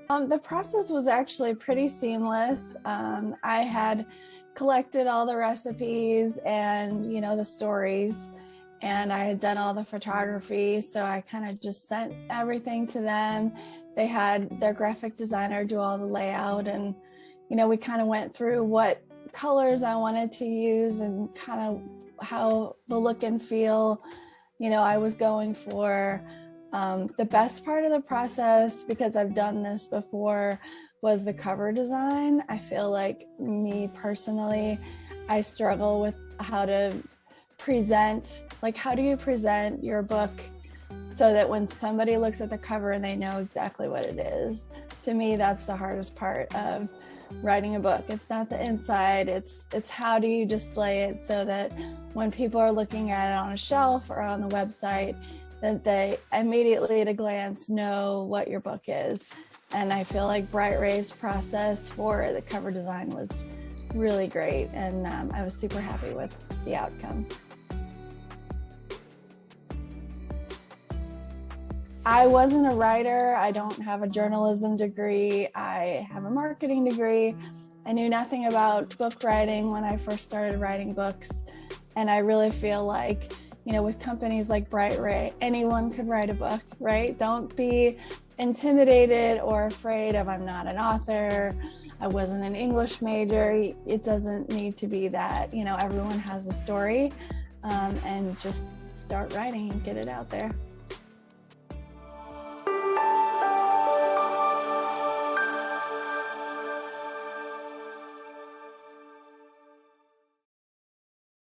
The process was actually pretty seamless. I had collected all the recipes and, the stories, and I had done all the photography. So I kind of just sent everything to them. They had their graphic designer do all the layout, and, we kind of went through what colors I wanted to use and kind of how the look and feel, I was going for. The best part of the process, because I've done this before, was the cover design. I feel like, me personally, I struggle with how to present, how do you present your book so that when somebody looks at the cover and they know exactly what it is. To me, that's the hardest part of writing a book. It's not the inside, it's how do you display it so that when people are looking at it on a shelf or on the website, that they immediately at a glance know what your book is. And I feel like BrightRay's process for the cover design was really great, and I was super happy with the outcome. I wasn't a writer. I don't have a journalism degree. I have a marketing degree. I knew nothing about book writing when I first started writing books. And I really feel like, with companies like BrightRay, anyone could write a book, right? Don't be intimidated or afraid of, I'm not an author, I wasn't an English major. It doesn't need to be that. Everyone has a story, and just start writing and get it out there.